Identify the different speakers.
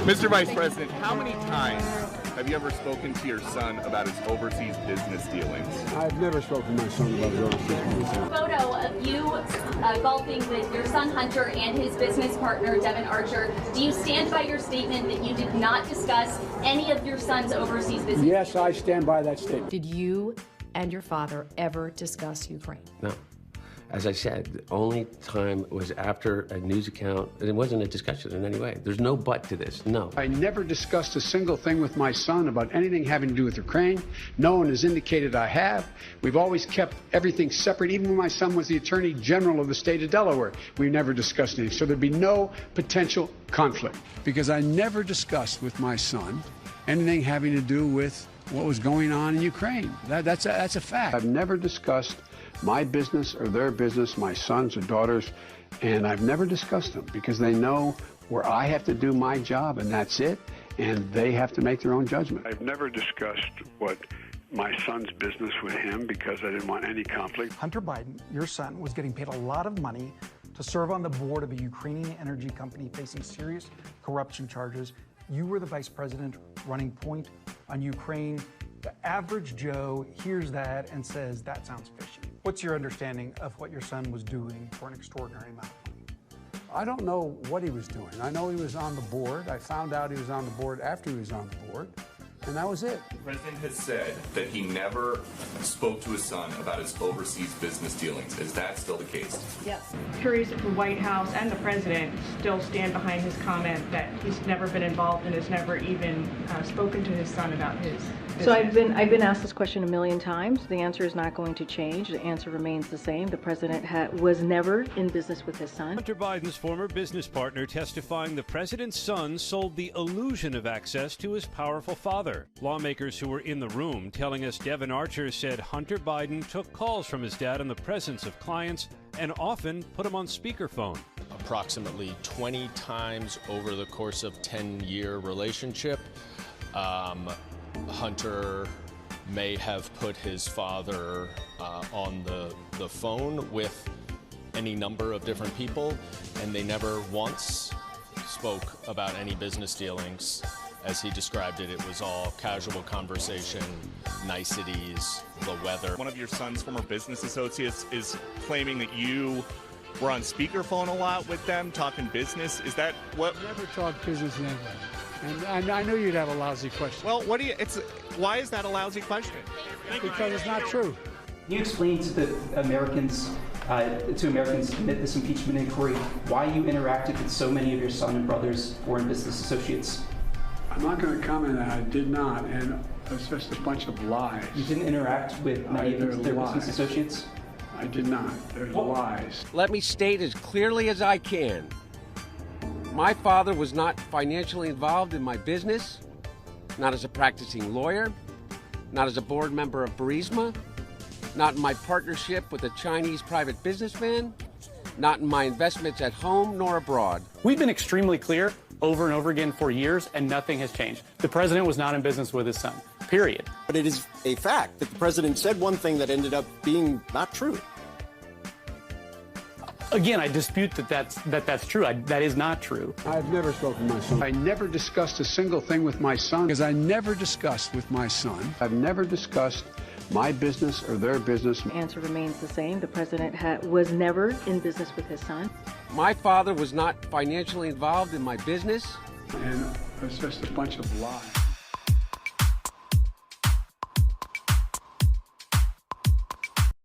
Speaker 1: Mr. Vice President, how many times have you ever spoken to your son about his overseas business dealings?
Speaker 2: I've never spoken to my son about his overseas business dealings.
Speaker 3: Photo of you golfing with your son Hunter and his business partner Devin Archer. Do you stand by your statement that you did not discuss any of your son's overseas business?
Speaker 2: Yes, I stand by that statement.
Speaker 4: Did you and your father ever discuss Ukraine?
Speaker 5: No. As I said, the only time was after a news account, and it wasn't a discussion in any way. There's no but to this, no.
Speaker 2: I never discussed a single thing with my son about anything having to do with Ukraine. No one has indicated I have. We've always kept everything separate. Even when my son was the Attorney General of the state of Delaware, we never discussed anything. So there'd be no potential conflict. Because I never discussed with my son anything having to do with what was going on in Ukraine. That's a fact. I've never discussed my business or their business, my sons or daughters, and I've never discussed them because they know where I have to do my job and that's it, and they have to make their own judgment. I've never discussed what my son's business with him because I didn't want any conflict.
Speaker 6: Hunter Biden, your son, was getting paid a lot of money to serve on the board of a Ukrainian energy company facing serious corruption charges. You were the vice president running point on Ukraine. The average Joe hears that and says, that sounds fishy. What's your understanding of what your son was doing for an extraordinary amount of money? I don't know what he was doing. I know he was on the board. I found out he was on the board after he was on the board, and that was it.
Speaker 1: The president has said that he never spoke to his son about his overseas business dealings. Is that still the case?
Speaker 7: Yes. Curious if the White House and the president still stand behind his comment that he's never been involved and has never even spoken to his son about his business.
Speaker 8: So I've been asked this question a million times. The answer is not going to change. The answer remains the same. The president was never in business with his son.
Speaker 9: Hunter Biden's former business partner testifying the president's son sold the illusion of access to his powerful father. Lawmakers who were in the room telling us Devin Archer said Hunter Biden took calls from his dad in the presence of clients and often put him on speakerphone.
Speaker 10: Approximately 20 times over the course of 10-year relationship, Hunter may have put his father on the phone with any number of different people, and they never once spoke about any business dealings. As he described it, it was all casual conversation, niceties, the weather.
Speaker 1: One of your son's former business associates is claiming that you were on speakerphone a lot with them, talking business. Is that what?
Speaker 2: Never talk business in anyway. And I knew you'd have a lousy question.
Speaker 1: Well, why is that a lousy question?
Speaker 2: Because it's not true.
Speaker 11: Can you explain to the Americans, amid this impeachment inquiry, why you interacted with so many of your son and brother's foreign business associates?
Speaker 2: I'm not going to comment on that. I did not, and it's just a bunch of lies.
Speaker 11: You didn't interact with many of their business associates?
Speaker 2: I did not. There's lies.
Speaker 5: Let me state as clearly as I can. My father was not financially involved in my business, not as a practicing lawyer, not as a board member of Burisma, not in my partnership with a Chinese private businessman, not in my investments at home nor abroad.
Speaker 12: We've been extremely clear over and over again for years, and nothing has changed. The president was not in business with his son, period.
Speaker 13: But it is a fact that the president said one thing that ended up being not true.
Speaker 12: Again, I dispute that's true. That is not true.
Speaker 2: I've never spoken to my son. I never discussed a single thing with my son because I never discussed with my son. I've never discussed my business or their business.
Speaker 8: The answer remains the same. The president was never in business with his son.
Speaker 5: My father was not financially involved in my business.
Speaker 2: And it's just a bunch of lies.